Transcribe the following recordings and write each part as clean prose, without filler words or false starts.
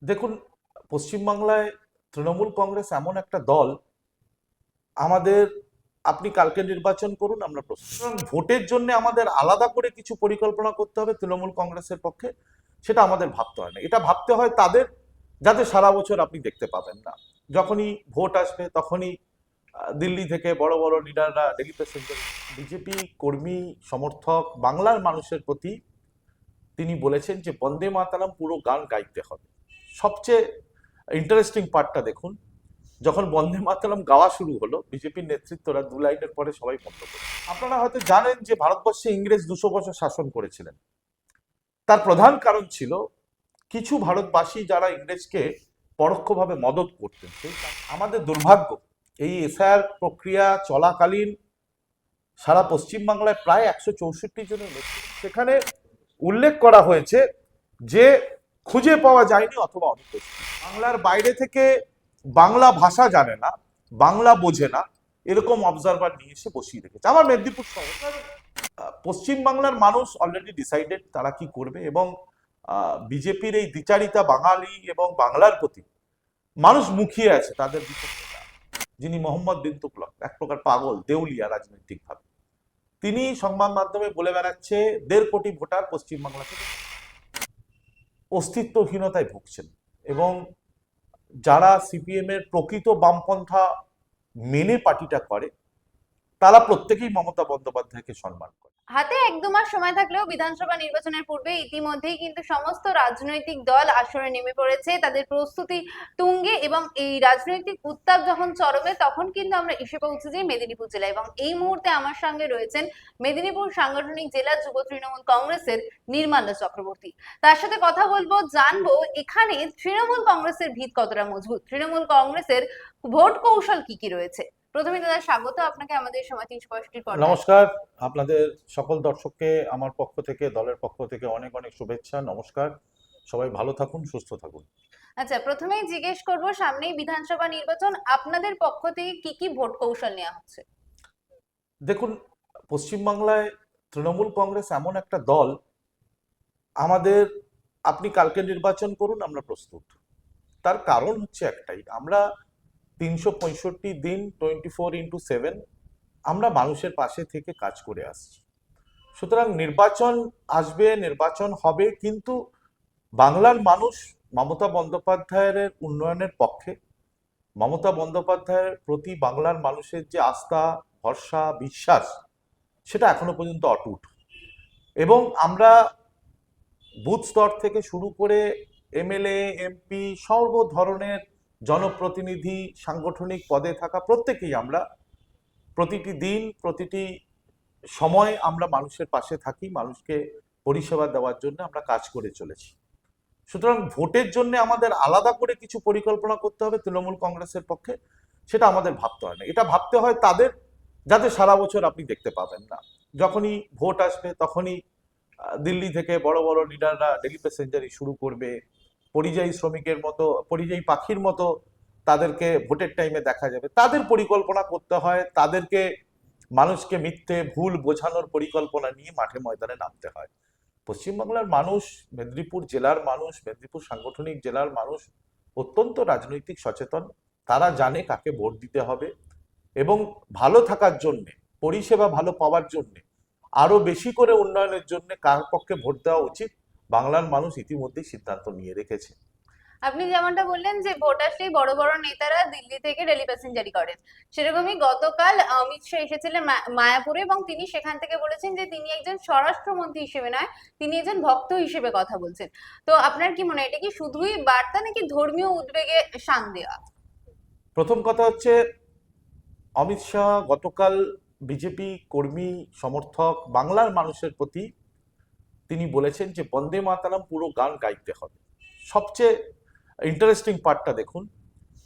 দেখুন, পশ্চিমবাংলায় তৃণমূল কংগ্রেস এমন একটা দল, আমাদের আপনি কালকে নির্বাচন করুন, আমরা প্রস্তুত। সুতরাং ভোটের জন্য আমাদের আলাদা করে কিছু পরিকল্পনা করতে হবে তৃণমূল কংগ্রেসের পক্ষে, সেটা আমাদের ভাবতে হয় না। এটা ভাবতে হয় তাদের, যাতে সারা বছর আপনি দেখতে পাবেন না। যখনই ভোট আসবে তখনই দিল্লি থেকে বড় বড় লিডাররা ডেলি প্যাসেঞ্জার, বিজেপি কর্মী সমর্থক বাংলার মানুষের প্রতি তিনি বলেছেন যে বন্দে মাতারাম পুরো গান গাইতে হবে। সবচেয়ে ইন্টারেস্টিং পার্টটা দেখুন, যখন বন্দে মাতরম গাওয়া শুরু হলো বিজেপির নেতৃত্বরা দু লাইনের পরে সবাই বন্ধ করে। আপনারা হয়তো জানেন যে ভারতবর্ষে ইংরেজ 200 বছর শাসন করেছিলেন। তার প্রধান কারণ ছিল কিছু ভারতবাসী যারা ইংরেজকে পরোক্ষভাবে মদত করতেন। আমাদের দুর্ভাগ্য, এই এসআইআর প্রক্রিয়া চলাকালীন সারা পশ্চিমবাংলায় প্রায় 164 জনের মৃত্যু। সেখানে উল্লেখ করা হয়েছে যে খুঁজে পাওয়া যায়নি অথবা অনুপস্থিত। বাংলার বাইরে থেকে বাংলা ভাষা জানে না, বাংলা বোঝে না, এরকম অবজারভার নিয়ে এসে বসিয়ে রেখেছে। আমার মেদিনীপুর শহর, পশ্চিমবাংলার মানুষ অলরেডি ডিসাইডেড তারা কি করবে, এবং বিজেপির এই দ্বিচারিতা বাঙালি এবং বাংলার প্রতি মানুষ মুখিয়ে আছে তাদের বিপক্ষে। যিনি মোহাম্মদ বিন তুগলক, এক প্রকার পাগল দেউলিয়া রাজনৈতিকভাবে, তিনি সংবাদ মাধ্যমে বলে বেড়াচ্ছে 1.5 কোটি ভোটার পশ্চিমবাংলা থেকে অস্তিত্বহীনতায় ভুগছেন, এবং যারা সিপিএম এর প্রকৃত বামপন্থা মেনে পার্টিটা করে তারা প্রত্যেকেই মমতা বন্দ্যোপাধ্যায়কে সম্মান করে। হাতে 1-2 মাস সময় থাকলেও বিধানসভা নির্বাচনের পূর্বে ইতিমধ্যেই কিন্তু সমস্ত রাজনৈতিক দল আসরে নেমে পড়েছে, তাদের প্রস্তুতি তুঙ্গে, এবং এই রাজনৈতিক উত্তাপ যখন চরমে তখন কিন্তু আমরা এসে পৌঁছে যাই মেদিনীপুর জেলায়। এবং এই মুহূর্তে আমার সঙ্গে রয়েছেন মেদিনীপুর সাংগঠনিক জেলা যুব তৃণমূল কংগ্রেসের নির্মাল্য চক্রবর্তী। তার সাথে কথা বলবো, জানবো এখানে তৃণমূল কংগ্রেসের ভিত কতটা মজবুত, তৃণমূল কংগ্রেসের ভোট কৌশল কি কি রয়েছে। প্রথমে দাদা স্বাগত আপনাকে আমাদের সময় 365 পর্দায়। নমস্কার, আপনাদের সকল দর্শককে আমার পক্ষ থেকে, দলের পক্ষ থেকে অনেক অনেক শুভেচ্ছা, নমস্কার। সবাই ভালো থাকুন, সুস্থ থাকুন। আচ্ছা, প্রথমেই জিজ্ঞেস করব, সামনেই বিধানসভা নির্বাচন, আপনাদের পক্ষ থেকে কি কি ভোট কৌশল নেওয়া হচ্ছে? দেখুন, পশ্চিমবাংলায় তৃণমূল কংগ্রেস এমন একটা দল, আমাদের আপনি কালকে নির্বাচন করুন, আমরা প্রস্তুত। তার কারণ হচ্ছে একটাই, আমরা 365 দিন 24x7 আমরা মানুষের পাশে থেকে কাজ করে আসছি। সুতরাং নির্বাচন আসবে, নির্বাচন হবে, কিন্তু বাংলার মানুষ মমতা বন্দ্যোপাধ্যায়ের উন্নয়নের পক্ষে, মমতা বন্দ্যোপাধ্যায়ের প্রতি বাংলার মানুষের যে আস্থা, ভরসা, বিশ্বাস, সেটা এখনো পর্যন্ত অটুট। এবং আমরা বুথ স্তর থেকে শুরু করে এমএলএ, এমপি, সর্ব ধরনের জনপ্রতিনিধি, সাংগঠনিক পদে থাকা প্রত্যেকেই আমরা প্রতিটি দিন, প্রতিটি সময় আমরা মানুষের পাশে থাকি, মানুষকে পরিষেবা দেওয়ার জন্য আমরা কাজ করে চলেছি। সুতরাং ভোটের জন্য আমাদের আলাদা করে কিছু পরিকল্পনা করতে হবে তৃণমূল কংগ্রেসের পক্ষে, সেটা আমাদের ভাবতে হয় না। এটা ভাবতে হয় তাদের, যাতে সারা বছর আপনি দেখতে পাবেন না। যখনই ভোট আসবে তখনই দিল্লি থেকে বড় বড় লিডাররা ডেলি প্যাসেঞ্জারি শুরু করবে, পরিযায়ী শ্রমিকের মতো, পরিযায়ী পাখির মতো তাদেরকে ভোটের টাইমে দেখা যাবে। তাদের পরিকল্পনা করতে হয়, তাদেরকে মানুষকে মিথ্যে ভুল বোঝানোর পরিকল্পনা নিয়ে মাঠে ময়দানে নামতে হয়। পশ্চিমবাংলার মানুষ, মেদিনীপুর জেলার মানুষ, মেদিনীপুর সাংগঠনিক জেলার মানুষ অত্যন্ত রাজনৈতিক সচেতন। তারা জানে কাকে ভোট দিতে হবে, এবং ভালো থাকার জন্য, পরিষেবা ভালো পাওয়ার জন্য, আরো বেশি করে উন্নয়নের জন্য কার পক্ষে ভোট দেওয়া উচিত বাংলার মানুষ ইতিমধ্যেই সিদ্ধান্ত নিয়ে রেখেছে। আপনি যেমনটা বললেন যে ভোট আসলেই বড় বড় নেতারা দিল্লি থেকে রেলি প্যাসেঞ্জারি করেন, সেরকমই গতকাল অমিত শাহ এসেছিলেন মায়াপুরে, এবং তিনি সেখান থেকে বলেছেন যে তিনি একজন স্বরাষ্ট্রমন্ত্রী হিসেবে নয়, তিনি একজন ভক্ত হিসেবে কথা বলছেন। তো আপনার কি মনে হয় এটা কি শুধুই বার্তা, নাকি ধর্মীয় উদ্বেগে শান দেওয়া? প্রথম কথা হচ্ছে, অমিত শাহ গতকাল বিজেপি কর্মী সমর্থক বাংলার মানুষের প্রতি তিনি বলেছেন যে বন্দে মাতারাম পুরো গান গাইতে হবে। সবচেয়ে ইন্টারেস্টিং পার্টটা দেখুন,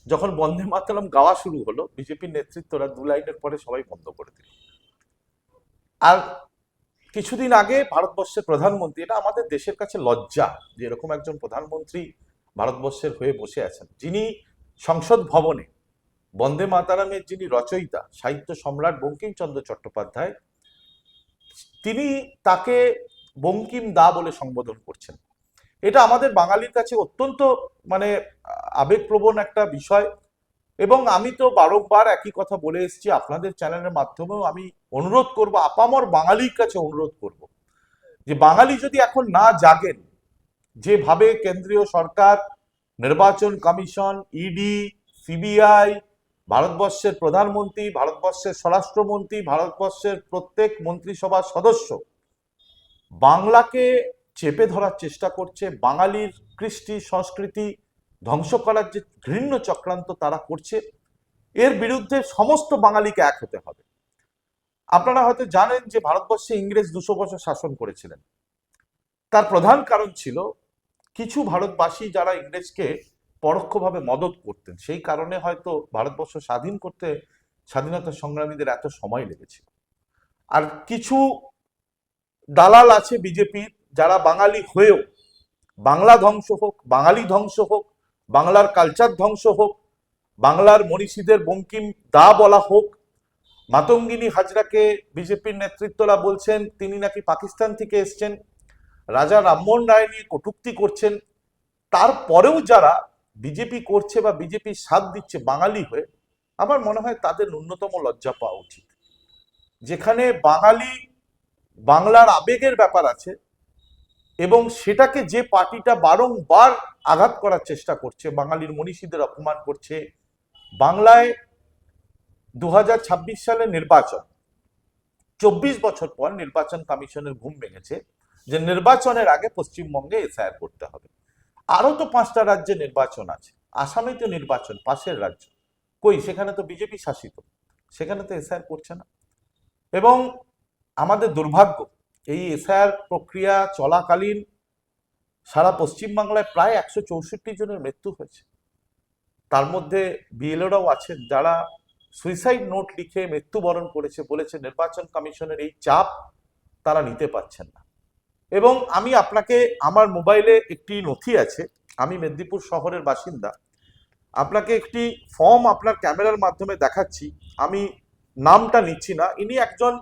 যখন বন্দে মাতরম গাওয়া শুরু হলো বিজেপির নেতৃত্বরা দু লাইনের পরে সবাই বন্ধ করে দিল। আর কিছুদিন আগে ভারতবর্ষের প্রধানমন্ত্রী, এটা আমাদের দেশের কাছে লজ্জা যে এরকম একজন প্রধানমন্ত্রী ভারতবর্ষের হয়ে বসে আছেন, যিনি সংসদ ভবনে বন্দে মাতারামের যিনি রচয়িতা, সাহিত্য সম্রাট বঙ্কিমচন্দ্র চট্টোপাধ্যায়, তিনি তাকে বঙ্কিম দা বলে সম্বোধন করছেন। এটা আমাদের বাঙালির কাছে অত্যন্ত মানে আবেগপ্রবণ একটা বিষয়। এবং আমি তো বারংবার একই কথা বলে এসেছি, আপনাদের চ্যানেলের মাধ্যমেও আমি অনুরোধ করব, আপামর বাঙালির কাছে অনুরোধ করব, যে বাঙালি যদি এখন না জাগেন, যেভাবে কেন্দ্রীয় সরকার, নির্বাচন কমিশন, ইডি, সিবিআই, ভারতবর্ষের প্রধানমন্ত্রী, ভারতবর্ষের স্বরাষ্ট্রমন্ত্রী, ভারতবর্ষের প্রত্যেক মন্ত্রিসভার সদস্য বাংলাকে চেপে ধরার চেষ্টা করছে, বাঙালির কৃষ্টি সংস্কৃতি ধ্বংস করার যে ঘৃণ্য চক্রান্ত তারা করছে, এর বিরুদ্ধে সমস্ত বাঙালিকে এক হতে হবে। আপনারা হয়তো জানেন যে ভারতবর্ষে ইংরেজ 200 বছর শাসন করেছিলেন। তার প্রধান কারণ ছিল কিছু ভারতবাসী যারা ইংরেজকে পরোক্ষভাবে মদত করতেন, সেই কারণে হয়তো ভারতবর্ষ স্বাধীন করতে স্বাধীনতা সংগ্রামীদের এত সময় লেগেছিল। আর কিছু দালাল আছে বিজেপির, যারা বাঙালি হয়েও বাংলা ধ্বংস হোক, বাঙালি ধ্বংস হোক, বাংলার কালচার ধ্বংস হোক, বাংলার মনীষীদের বঙ্কিম দা বলা হোক, মাতঙ্গিনী হাজরাকে বিজেপির নেতৃত্বরা বলছেন তিনি নাকি পাকিস্তান থেকে এসছেন, রাজা রামমোহন রায় নিয়ে কটূক্তি করছেন, তারপরেও যারা বিজেপি করছে বা বিজেপির সাথ দিচ্ছে বাঙালি হয়ে, আমার মনে হয় তাদের ন্যূনতম লজ্জা পাওয়া উচিত। যেখানে বাঙালি, বাংলার আবেগের ব্যাপার আছে, এবং সেটাকে যে পার্টিটা বারংবার আঘাত করার চেষ্টা করছে, বাঙালির মনীষীদের অপমান করছে। বাংলায় 2026 সালে নির্বাচন, 24 বছর পর নির্বাচন কমিশনের ঘুম ভেঙেছে যে নির্বাচনের আগে পশ্চিমবঙ্গে এসআইআর করতে হবে। আরো তো 5টা রাজ্যে নির্বাচন আছে, আসামে তো নির্বাচন, পাশের রাজ্য, কই সেখানে তো বিজেপি শাসিত, সেখানে তো এসআইআর করছে না। এবং আমাদের দুর্ভাগ্য, এই এসআইআর প্রক্রিয়া চলাকালীন সারা পশ্চিমবাংলায় প্রায় 164 জনের মৃত্যু হয়েছে। তার মধ্যে বিএলওরাও আছেন যারা সুইসাইড নোট লিখে মৃত্যুবরণ করেছে, বলেছে নির্বাচন কমিশনের এই চাপ তারা নিতে পারছেন না। এবং আমি আপনাকে, আমার মোবাইলে একটি নথি আছে, আমি মেদিনীপুর শহরের বাসিন্দা, আপনাকে একটি ফর্ম আপনার ক্যামেরার মাধ্যমে দেখাচ্ছি, আমি নামটা নিচ্ছি না। ইনি একজন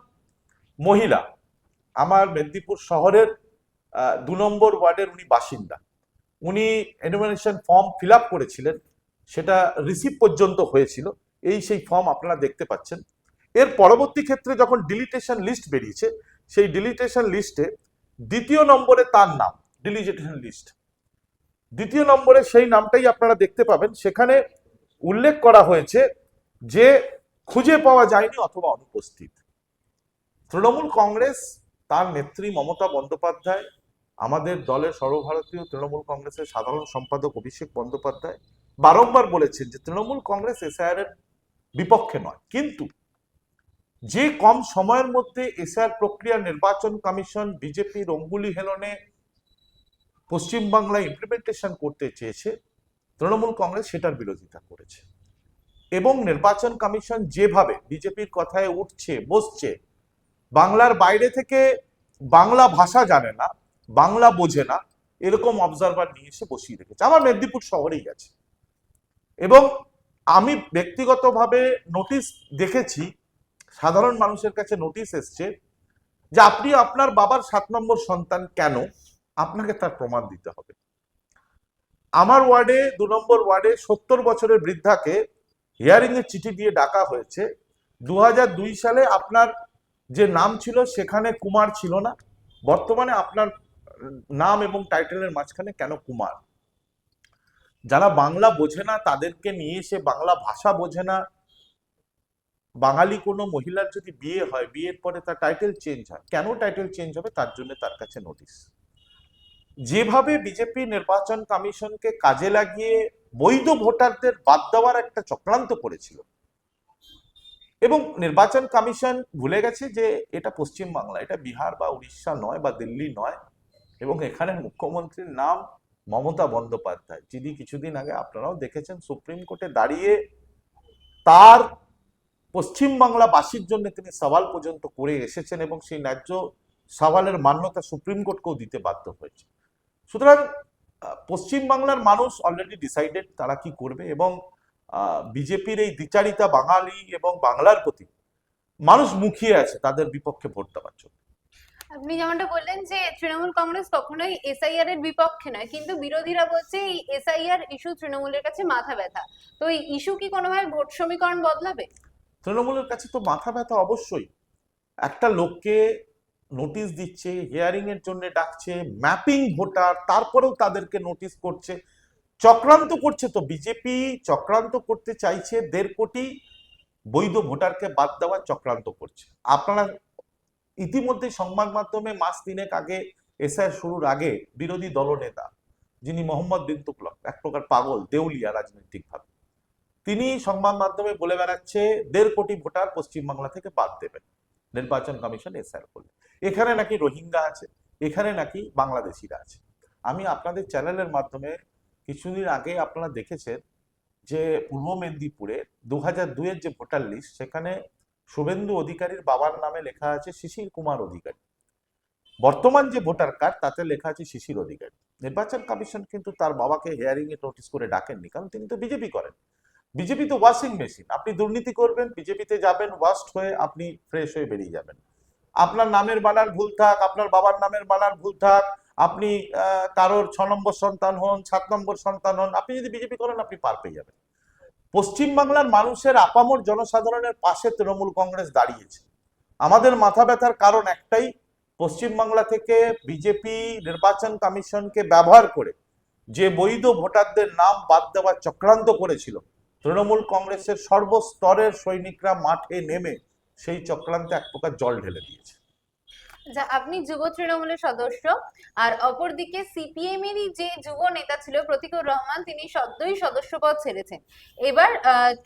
মহিলা, আমার মেদিনীপুর শহরের 2 নম্বর ওয়ার্ডের উনি বাসিন্দা। উনি এনুমারেশন ফর্ম ফিল আপ করেছিলেন, সেটা রিসিভ পর্যন্ত হয়েছিল, এই সেই ফর্ম আপনারা দেখতে পাচ্ছেন। এর পরবর্তী ক্ষেত্রে যখন ডিলিটেশন লিস্ট বেরিয়েছে, সেই ডিলিটেশন লিস্টে 2য় নম্বরে তার নাম, ডিলিটেশন লিস্ট 2য় নম্বরে সেই নামটাই আপনারা দেখতে পাবেন। সেখানে উল্লেখ করা হয়েছে যে খুঁজে পাওয়া যায়নি অথবা অনুপস্থিত। তৃণমূল কংগ্রেস, তার নেত্রী মমতা বন্দ্যোপাধ্যায়, আমাদের দলের সর্বভারতীয় তৃণমূল কংগ্রেসের সাধারণ সম্পাদক অভিষেক বন্দ্যোপাধ্যায় বারংবার বলেছেন যে তৃণমূল কংগ্রেস এসআইআর এর বিপক্ষে নয়, কিন্তু যে কম সময়ের মধ্যে এসআইআর প্রক্রিয়া নির্বাচন কমিশন বিজেপির অঙ্গুলি হেলনে পশ্চিমবাংলায় ইমপ্লিমেন্টেশন করতে চেয়েছে, তৃণমূল কংগ্রেস সেটার বিরোধিতা করেছে। এবং নির্বাচন কমিশন যেভাবে বিজেপির কথায় উঠছে বসছে, বাংলার বাইরে থেকে বাংলা ভাষা জানে না, বাংলা বোঝে না, এরকম অবজারভার নিয়ে এসে বসিয়ে রেখেছে। আমার মেদিনীপুর শহরেই গেছে, এবং আমি ব্যক্তিগতভাবে নোটিশ দেখেছি, সাধারণ মানুষের কাছে নোটিশ এসছে যে আপনি আপনার বাবার 7 নম্বর সন্তান কেন, আপনাকে তার প্রমাণ দিতে হবে। আমার ওয়ার্ডে 2 নম্বর ওয়ার্ডে 70 বছরের বৃদ্ধাকে হিয়ারিং এর চিঠি দিয়ে ডাকা হয়েছে। 2002 সালে আপনার যে নাম ছিল সেখানে কুমার ছিল না, বর্তমানে আপনার নাম এবং টাইটেলের মাঝখানে কেন কুমার? যারা বাংলা বোঝে না তাদেরকে নিয়ে এসে, বাংলা ভাষা বোঝে না, বাঙালি কোনো মহিলার যদি বিয়ে হয়, বিয়ের পরে তার টাইটেল চেঞ্জ হয়, কেন টাইটেল চেঞ্জ হবে তার জন্য তার কাছে নোটিশ। যেভাবে বিজেপি নির্বাচন কমিশনকে কাজে লাগিয়ে বৈধ ভোটারদের বাদ দেওয়ার একটা চক্রান্ত করেছিল, এবং নির্বাচন কমিশন ভুলে গেছে যে এটা পশ্চিমবাংলা, এটা বিহার বা উড়িষ্যা নয় বা দিল্লি নয়, এবং এখানে মুখ্যমন্ত্রীর নাম মমতা বন্দ্যোপাধ্যায়, যিনি কিছুদিন আগে আপনারাও দেখেছেন সুপ্রিম কোর্টে দাঁড়িয়ে তার পশ্চিমবাংলাবাসীর জন্য তিনি সওয়াল পর্যন্ত করে এসেছেন, এবং সেই ন্যায্য সওয়ালের মান্যতা সুপ্রিম কোর্টকেও দিতে বাধ্য হয়েছে। সুতরাং পশ্চিমবাংলার মানুষ অলরেডি ডিসাইডেড তারা কি করবে, এবং বিজেপির এই দ্বিচারিতা বাঙালি এবং বাংলার প্রতি মানুষ মুখিয়ে আছে তাদের বিপক্ষে ভোট দেওয়ার জন্য। আপনি যেমনটা বললেন যে তৃণমূল কংগ্রেস কখনোই এসআইআর এর বিপক্ষে নয়, কিন্তু বিরোধীরা বলছে এই এসআইআর ইস্যু তৃণমূলের কাছে মাথা ব্যথা। তো এই ইস্যু কি কোনোভাবে ভোট সমীকরণ বদলাবে? তৃণমূলের কাছে তো মাথা ব্যথা অবশ্যই। একটা লোককে নোটিশ দিচ্ছে, হিয়ারিং এর জন্য ডাকছে, ম্যাপিং ভোটার, তারপরেও তাদেরকে নোটিশ করছে, চক্রান্ত করছে। তো বিজেপি চক্রান্ত করতে চাইছে, 1.5 কোটি বৈধ ভোটারকে বাদ দেওয়ার চক্রান্ত করছে। আপনারা ইতিমধ্যে সংবাদ মাধ্যমে মাস 3 আগে, এসআইআর শুরুর আগে, বিরোধী দলনেতা যিনি মোহাম্মদ বিন তুগলক, এক প্রকার পাগল দেউলিয়া রাজনৈতিকভাবে, তিনি সংবাদ মাধ্যমে বলে বেড়াচ্ছে 1.5 কোটি ভোটার পশ্চিমবাংলা থেকে বাদ দেবেন নির্বাচন কমিশন এসআইআর করলে। এখানে নাকি রোহিঙ্গা আছে, এখানে নাকি বাংলাদেশিরা আছে। আমি আপনাদের চ্যানেলের মাধ্যমে কিছুদিন আগে আপনারা দেখেছেন যে পূর্ব মেদিনীপুরে 2002-এর যে ভোটার লিস্ট, সেখানে শুভেন্দু অধিকারীর বাবার নামে লেখা আছে শিশির কুমার অধিকারী। বর্তমান যে ভোটার কার্ড তাতে লেখা আছে শিশির অধিকারী। নির্বাচন কমিশন কিন্তু তার বাবাকে হিয়ারিং এ নোটিশ করে ডাকেননি, কারণ তিনি তো বিজেপি করেন। বিজেপি তো ওয়াশিং মেশিন। আপনি দুর্নীতি করবেন, বিজেপিতে যাবেন, ওয়াশড হয়ে আপনি ফ্রেশ হয়ে বেরিয়ে যাবেন। আপনার নামের বানান ভুল থাক, আপনার বাবার নামের বানান ভুল থাক, আপনি কারোর 6 নম্বর সন্তান হন, 7 নম্বর সন্তান হন, আপনি যদি বিজেপি করেন আপনি পার পেয়ে যাবেন। পশ্চিমবাংলার মানুষের আপামর জনসাধারণের পাশে তৃণমূল কংগ্রেস দাঁড়িয়েছে। আমাদের মাথা ব্যথার কারণ একটাই, পশ্চিমবাংলা থেকে বিজেপি নির্বাচন কমিশনকে ব্যবহার করে যে বৈধ ভোটারদের নাম বাদ দেওয়ার চক্রান্ত করেছিল, তৃণমূল কংগ্রেসের সর্বস্তরের সৈনিকরা মাঠে নেমে সেই চক্রান্তে এক প্রকার জল ঢেলে দিয়েছে। যা আপনি যুব তৃণমূলের সদস্য, আর অপরদিকে সিপিএম এরই যে যুব নেতা ছিল প্রতীকুর রহমান, তিনি সদ্যই সদস্যপদ ছেড়েছেন। এবার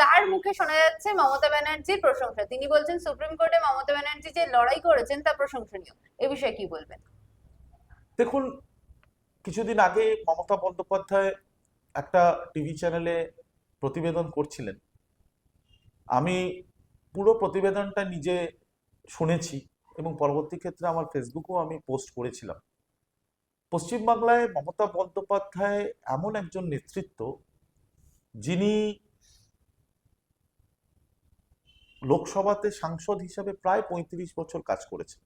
তার মুখে শোনা যাচ্ছে মমতা ব্যানার্জির প্রশংসা। তিনি বলছেন সুপ্রিম কোর্টে মমতা ব্যানার্জি যে লড়াই করেছেন তা প্রশংসনীয়। এ বিষয়ে কি বলবেন? দেখুন, কিছুদিন আগে মমতা বন্দ্যোপাধ্যায় একটা টিভি চ্যানেলে প্রতিবেদন করছিলেন। আমি পুরো প্রতিবেদনটা নিজে শুনেছি এবং পরবর্তী ক্ষেত্রে আমার ফেসবুকেও আমি পোস্ট করেছিলাম। পশ্চিমবাংলায় মমতা বন্দ্যোপাধ্যায় এমন একজন নেতৃত্ব, যিনি লোকসভাতে সাংসদ হিসাবে প্রায় 35 বছর কাজ করেছেন।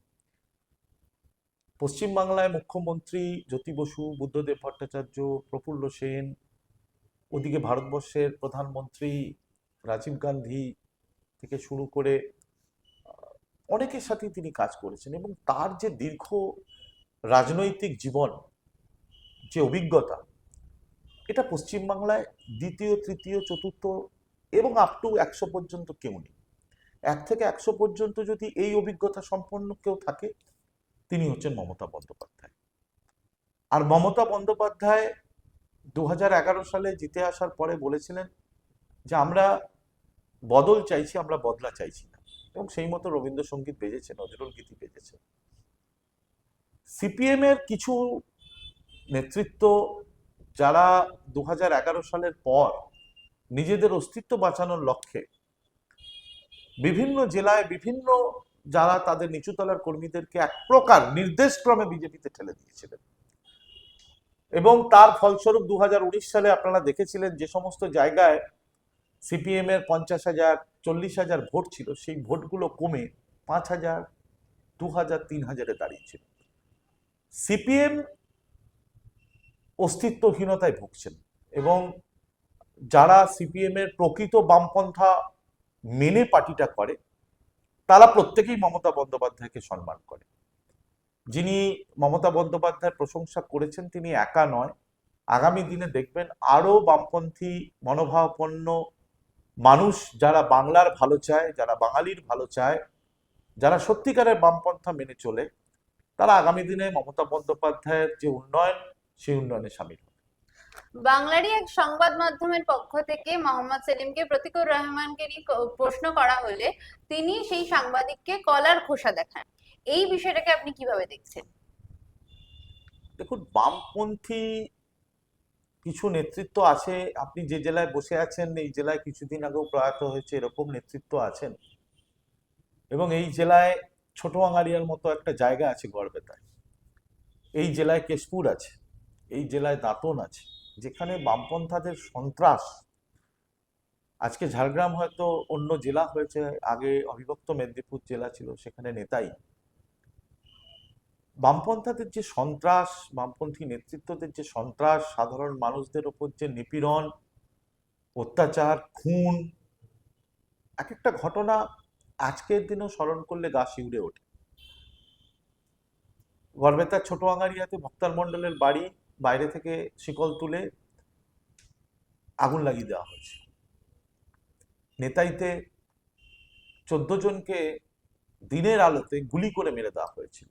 পশ্চিমবাংলায় মুখ্যমন্ত্রী জ্যোতি বসু, বুদ্ধদেব ভট্টাচার্য, প্রফুল্ল সেন, ওদিকে ভারতবর্ষের প্রধানমন্ত্রী রাজীব গান্ধী থেকে শুরু করে অনেকের সাথে তিনি কাজ করেছেন, এবং তার যে দীর্ঘ রাজনৈতিক জীবন, যে অভিজ্ঞতা, এটা পশ্চিমবাংলায় দ্বিতীয়, তৃতীয়, চতুর্থ এবং আপ টু 100 পর্যন্ত কেউ নেই। 1 থেকে 100 পর্যন্ত যদি এই অভিজ্ঞতা সম্পন্ন কেউ থাকে, তিনি হচ্ছেন মমতা বন্দ্যোপাধ্যায়। আর মমতা বন্দ্যোপাধ্যায় 2011 সালে জিতে আসার পরে বলেছিলেন যে আমরা বদল চাইছি, আমরা বদলা চাইছি না, এবং সেই মতো রবীন্দ্রসঙ্গীত বেজেছে, নজরুল গীতি বেজেছে। সিপিএম এর কিছু নেতৃত্ব, যারা 2011 সালের পর নিজেদের অস্তিত্ব বাঁচানোর লক্ষ্যে বিভিন্ন জেলায় বিভিন্ন, যারা তাদের নিচুতলার কর্মীদেরকে এক প্রকার নির্দেশক্রমে বিজেপিতে ঠেলে দিয়েছিলেন, এবং তার ফলস্বরূপ 2019 সালে আপনারা দেখেছিলেন যে সমস্ত জায়গায় সিপিএম এর 50,000, 40,000 ভোট ছিল, সেই ভোটগুলো কমে 5,000, 2,000, 3,000-এ দাঁড়িয়েছিল। সিপিএম অস্তিত্বহীনতায় ভুগছেন, এবং যারা সিপিএম এর প্রকৃত বামপন্থা মেনে পার্টিটা করে, তারা প্রত্যেকেই মমতা বন্দ্যোপাধ্যায়কে সম্মান করে। যিনি মমতা বন্দ্যোপাধ্যায়ের প্রশংসা করেছেন তিনি একা নয়। আগামী দিনে দেখবেন আরো বামপন্থী মনোভাবাপন্ন মানুষ, যারা বাংলার ভালো চায়, যারা বাঙালির ভালো চায়, যারা সত্যিকারের বামপন্থা মেনে চলে, তারা আগামী দিনে মমতা বন্দ্যোপাধ্যায়ের যে উন্নয়ন, সেই উন্নয়নে সামিল হবে। বাংলারই এক সংবাদ মাধ্যমের পক্ষ থেকে মোহাম্মদ সেলিমকে প্রতীকুর রহমানকে নিয়ে প্রশ্ন করা হলে তিনি সেই সাংবাদিককে কলার খোসা দেখান। এই বিষয়টাকে আপনি কিভাবে দেখছেন? দেখুন, বামপন্থী কিছু নেতৃত্ব আছে। আপনি যে জেলায় বসে আছেন, এই জেলায় কিছুদিন আগেও প্রয়াত হয়েছে এরকম নেতৃত্ব আছেন, এবং এই জেলায় ছোট আঙারিয়ার মতো একটা জায়গা আছে গড়বেতায়, এই জেলায় কেশপুর আছে, এই জেলায় দাঁতন আছে, যেখানে বামপন্থাদের সন্ত্রাস। আজকে ঝাড়গ্রাম হয়তো অন্য জেলা হয়েছে, আগে অবিভক্ত মেদিনীপুর জেলা ছিল, সেখানে নেতাই। বামপন্থাদের যে সন্ত্রাস, বামপন্থী নেতৃত্বদের যে সন্ত্রাস, সাধারণ মানুষদের ওপর যে নিপীড়ন, অত্যাচার, খুন, এক একটা ঘটনা আজকের দিনেও স্মরণ করলে গা শিউরে ওঠে। গড়বেতার ছোট আঙারিয়াতে ভক্তার মণ্ডলের বাড়ি বাইরে থেকে শিকল তুলে আগুন লাগিয়ে দেওয়া হয়েছে। নেতাইতে 14 জনকে দিনের আলোতে গুলি করে মেরে দেওয়া হয়েছিল।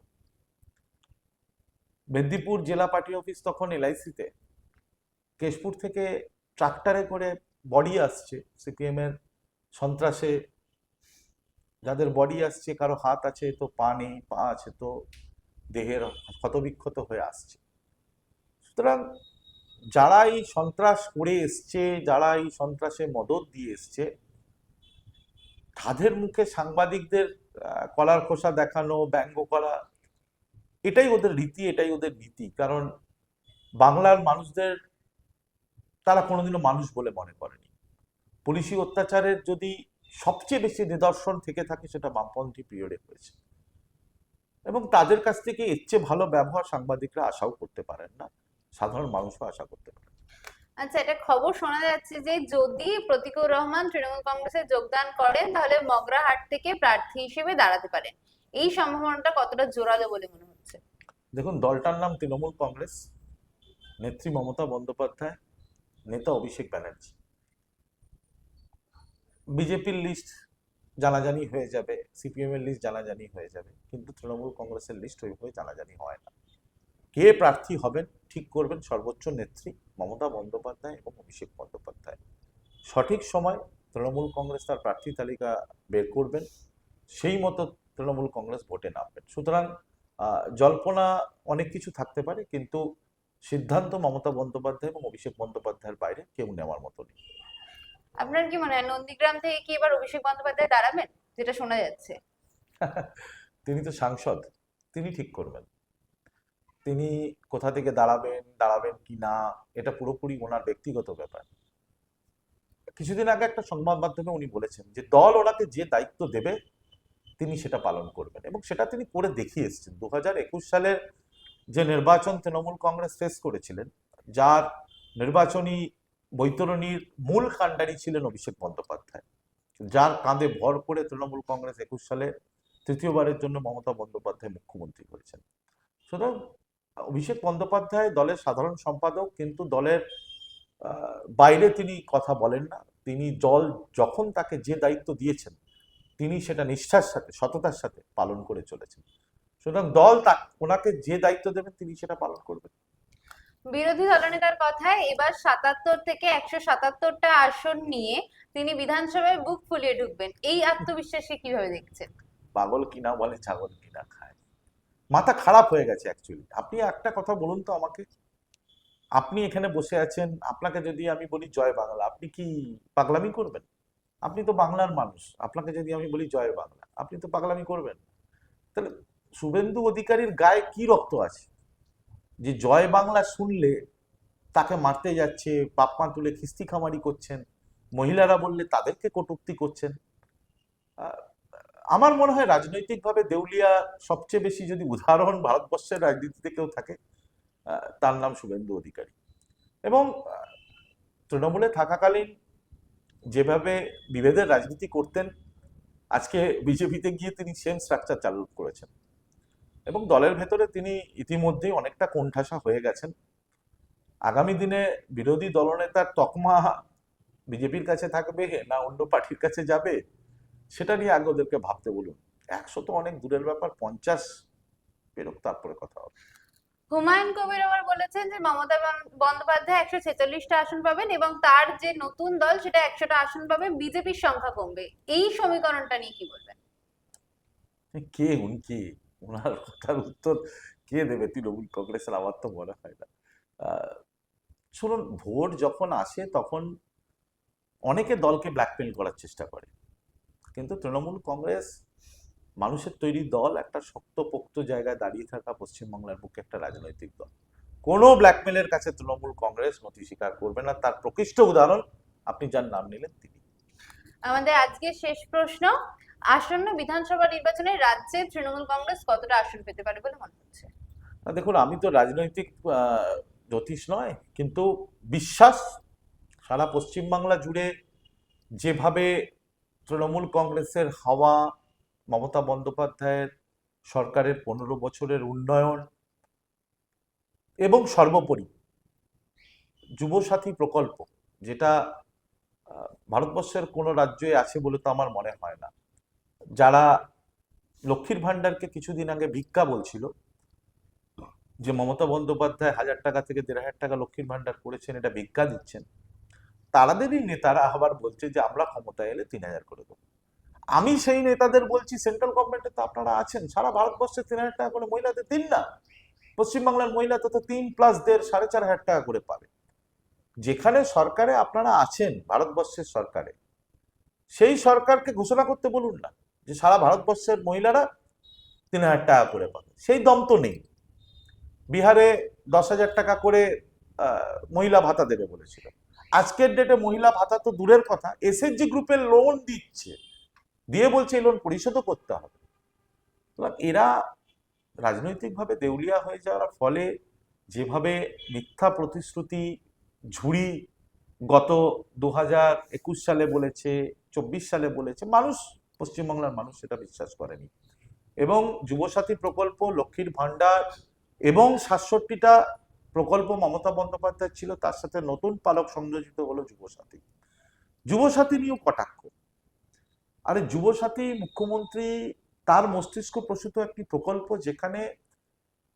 মেদিনীপুর জেলা পার্টি অফিস তখন এলআইসিতে, কেশপুর থেকে ট্রাক্টরে করে বডি আসছে, সিপিএম এর সন্ত্রাসে যাদের বডি আসছে, কারো হাত আছে তো পা নেই, পা আছে তো দেহের ক্ষতবিক্ষত হয়ে আসছে। সুতরাং যারা এই সন্ত্রাস করে এসছে, যারা এই সন্ত্রাসে মদত দিয়ে এসছে, তাদের মুখে সাংবাদিকদের কলার খোসা দেখানো, ব্যঙ্গ করা, এটাই ওদের রীতি, এটাই ওদের নীতি। কারণ বাংলার মানুষদের তারা কোনোদিনও মানুষ বলে মনে করেনি। পুলিশি অত্যাচারের যদি সবচেয়ে বেশি নিদর্শন থেকে থাকে সেটা বামপন্থী পিরিয়ডে হয়েছে, এবং তাদের কাছ থেকে এর চেয়ে ভালো ব্যবহার সাংবাদিকরা আশাও করতে পারেন না, সাধারণ মানুষও আশা করতে পারেন। আচ্ছা, এটা খবর শোনা যাচ্ছে যে যদি প্রতীকুর রহমান তৃণমূল কংগ্রেসে যোগদান করেন তাহলে মগরাহাট থেকে প্রার্থী হিসেবে দাঁড়াতে পারেন, এই সম্ভাবনাটা কতটা জোরালো বলে মনে হচ্ছে? দেখুন, দলটার নাম তৃণমূল কংগ্রেস, নেত্রী মমতা বন্দ্যোপাধ্যায়, নেতা অভিষেক ব্যানার্জি। বিজেপির লিস্ট জানাজানি হয়ে যাবে, সিপিএম এর লিস্ট জানাজানি হয়ে যাবে, কিন্তু তৃণমূল কংগ্রেসের লিস্ট ওইভাবে জানাজানি হয় না। কে প্রার্থী হবেন ঠিক করবেন সর্বোচ্চ নেত্রী মমতা বন্দ্যোপাধ্যায় এবং অভিষেক বন্দ্যোপাধ্যায়। সঠিক সময় তৃণমূল কংগ্রেস তার প্রার্থী তালিকা বের করবেন, সেই মতো তৃণমূল কংগ্রেস ভোটে নামবেন। সুতরাং জল্পনা অনেক কিছু থাকতে পারে, কিন্তু সিদ্ধান্ত মমতা বন্দ্যোপাধ্যায় এবং অভিষেক বন্দ্যোপাধ্যায়ের বাইরে কেউ নেওয়ার মতো নেই। আপনার কি মনে হয় নন্দীগ্রাম থেকে কি এবার অভিষেক বন্দ্যোপাধ্যায় দাঁড়াবেন, যেটা শোনা যাচ্ছে? তিনি তো সাংসদ, তিনি ঠিক করবেন তিনি কোথা থেকে দাঁড়াবেন, দাঁড়াবেন কি না, এটা পুরোপুরি ওনার ব্যক্তিগত ব্যাপার। কিছুদিন আগে একটা সংবাদ মাধ্যমে উনি বলেছেন যে দল ওনাকে যে দায়িত্ব দেবে তিনি সেটা পালন করবেন, এবং সেটা তিনি করে দেখিয়ে এসেছেন। 2021 সালের যে নির্বাচন তৃণমূল কংগ্রেস ফেস করেছিলেন, যার নির্বাচনী বৈতরণীর মূল কাণ্ডারি ছিলেন অভিষেক বন্দ্যোপাধ্যায়, যার কাঁধে ভর করে তৃণমূল কংগ্রেস 21 সালে তৃতীয়বারের জন্য মমতা বন্দ্যোপাধ্যায় মুখ্যমন্ত্রী হয়েছেন। সুতরাং অভিষেক বন্দ্যোপাধ্যায় দলের সাধারণ সম্পাদক, কিন্তু দলের বাইরে তিনি কথা বলেন না। তিনি দল যখন তাকে যে দায়িত্ব দিয়েছেন তিনি সেটা নিষ্ঠার সাথে, সততার সাথে পালন করে চলেছেন। সুতরাং দল ওনাকে যে দায়িত্ব দেবেন তিনি সেটা পালন করবেন। বিরোধী দলনেতার কথায় এবার 77 থেকে 177টা আসন নিয়ে তিনি বিধানসভায় বুক ফুলিয়ে ঢুকবেন, এই আত্মবিশ্বাসকে কিভাবে দেখছেন? পাগল কিনা বলে ছাগল কিনা খায়, মাথা খারাপ হয়ে গেছে অ্যাকচুয়ালি। আপনি একটা কথা বলুন তো আমাকে, আপনি এখানে বসে আছেন, আপনাকে যদি আমি বলি জয় বাংলা, আপনি কি পাগলামি করবেন? আপনি তো বাংলার মানুষ, আপনাকে যদি আমি বলি জয় বাংলা, আপনি তো পাগলামি করবেন? তাহলে শুভেন্দু অধিকারীর গায়ে কি রক্ত আছে যে জয় বাংলা শুনলে তাকে মারতে যাচ্ছে, পাপ্পা তুলে খিস্তি খামারি করছেন, মহিলারা বললে তাদেরকে কটূক্তি করছেন? আমার মনে হয় রাজনৈতিকভাবে দেউলিয়া সবচেয়ে বেশি যদি উদাহরণ ভারতবর্ষের রাজনীতিতে কেউ থাকে, তার নাম শুভেন্দু অধিকারী। এবং তৃণমূলে থাকাকালীন যেভাবে বিভেদের রাজনীতি করতেন, আজকে বিজেপিতে গিয়ে তিনি সেম স্ট্রাকচার চালু করেছেন, এবং দলের ভেতরে তিনি ইতিমধ্যেই অনেকটা কোণঠাসা হয়ে গেছেন। আগামী দিনে বিরোধী দলনেতার তকমা বিজেপির কাছে থাকবে না অন্য পার্টির কাছে যাবে, সেটা নিয়ে আগে ওদেরকে ভাবতে বলুন। 100 তো অনেক দূরের ব্যাপার, 50 পেরোক তারপরে কথা হবে। হুমায়ুন কবির আবার বলেছেন যে মমতা বন্দ্যোপাধ্যায় 146টা আসন পাবেন এবং তার যে নতুন দল সেটা 100টা আসন পাবে, বিজেপির সংখ্যা কমবে, এই সমীকরণটা নিয়ে কি বলবেন? কে উনি, ওনার কথার উত্তর কে দেবে তৃণমূল কংগ্রেসের? আমার তো মনে হয় না। শুনুন, ভোট যখন আসে তখন অনেকে দলকে ব্ল্যাকমেল করার চেষ্টা করে, কিন্তু তৃণমূল কংগ্রেস মানুষের তৈরি দল, একটা শক্তপোক্ত জায়গায় দাঁড়িয়ে থাকা পশ্চিমবাংলার বুকে একটা রাজনৈতিক দল। কোনো ব্ল্যাকমেলের কাছে তৃণমূল কংগ্রেস নতি স্বীকার করবে না। তার প্রকৃষ্ট উদাহরণ আপনি যার নাম নিলেন তিনি। আমাদের আজকে শেষ প্রশ্ন, আসন্ন বিধানসভা নির্বাচনে রাজ্যে তৃণমূল কংগ্রেস কতটা আসন পেতে পারে বলে মনে হচ্ছে? দেখুন, আমি তো রাজনৈতিক জ্যোতিষ নয়, কিন্তু বিশ্বাস সারা পশ্চিমবাংলা জুড়ে যেভাবে তৃণমূল কংগ্রেসের হাওয়া, মমতা বন্দ্যোপাধ্যায়ের সরকারের 15 বছরের উন্নয়ন এবং সর্বোপরি যুবসাথী প্রকল্প, যেটা ভারতবর্ষের কোনো রাজ্যে আছে বলে তো আমার মনে হয় না। যারা লক্ষ্মীর ভান্ডারকে কিছুদিন আগে ভিক্ষা বলছিল, যে মমতা বন্দ্যোপাধ্যায় 1000 টাকা থেকে 1500 টাকা লক্ষ্মীর ভান্ডার করেছেন, এটা ভিক্ষা দিচ্ছেন, তাদেরই নেতারা আবার বলছে যে আমরা ক্ষমতায় এলে 3000 করে দেবো। আমি সেই নেতাদের বলছি, সেন্ট্রাল গভর্নমেন্টে তো আপনারা আছেন, সারা ভারতবর্ষে 3000 টাকা করে মহিলাদের দিন না। পশ্চিমবাংলার মহিলা তো 3+1.5 4500 টাকা করে পাবে। যেখানে সরকারে আপনারা আছেন, ভারতবর্ষের সরকারে, সেই সরকারকে ঘোষণা করতে বলুন না যে সারা ভারতবর্ষের মহিলারা 3000 টাকা করে পাবে। সেই দম তো নেই। বিহারে 10,000 টাকা করে মহিলা ভাতা দেবে বলেছিল। আজকের ডেটে মহিলা ভাতা তো দূরের কথা, এসএইচজি গ্রুপের লোন দিচ্ছে, দিয়ে বলছে এই লোন পরিশোধও করতে হবে। এরা রাজনৈতিকভাবে দেউলিয়া হয়ে যাওয়ার ফলে যেভাবে মিথ্যা প্রতিশ্রুতি ঝুড়ি গত 2021 সালে বলেছে, 24 সালে বলেছে, মানুষ, পশ্চিমবাংলার মানুষ সেটা বিশ্বাস করেনি। এবং যুবসাথী প্রকল্প, লক্ষ্মীর ভান্ডার এবং 67টা প্রকল্প মমতা বন্দ্যোপাধ্যায় ছিল, তার সাথে নতুন পালক সংযোজিত হলো যুবসাথী। যুবসাথী নিয়েও কটাক্ষ। আরে যুবসাথী, মুখ্যমন্ত্রী তার মস্তিষ্ক প্রসূত একটি প্রকল্প, যেখানে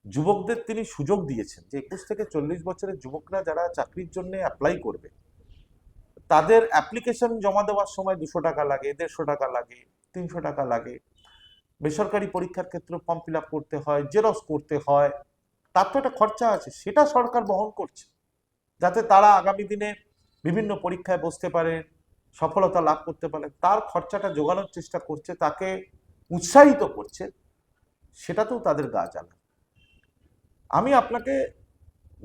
যুবকদের তিনি সুযোগ দিয়েছেন যে 21 থেকে 40 বছরের যুবকরা যারা চাকরির জন্য অ্যাপ্লাই করবে, তাদের অ্যাপ্লিকেশন জমা দেওয়ার সময় 200 টাকা লাগে, 150 টাকা লাগে, 300 টাকা লাগে। বেসরকারি পরীক্ষার ক্ষেত্রে ফর্ম ফিল আপ করতে হয়, জেরক্স করতে হয়, তার তো একটা খরচা আছে, সেটা সরকার বহন করছে, যাতে তারা আগামী দিনে বিভিন্ন পরীক্ষায় বসতে পারে, সফলতা লাভ করতে পারে। তার খরচাটা জোগানোর চেষ্টা করছে, তাকে উৎসাহিত করছে, সেটাতেও তাদের গা জ্বালা। আমি আপনাকে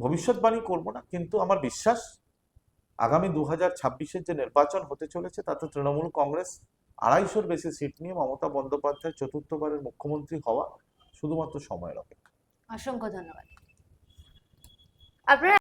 ভবিষ্যৎবাণী করব না, কিন্তু আমার বিশ্বাস আগামী 2026-এর যে নির্বাচন হতে চলেছে, তাতে তৃণমূল কংগ্রেস 250-র বেশি সিট নিয়ে মমতা বন্দ্যোপাধ্যায় চতুর্থবারের মুখ্যমন্ত্রী হওয়া শুধুমাত্র সময়ের অপেক্ষা। অসংখ্য ধন্যবাদ। আপনারা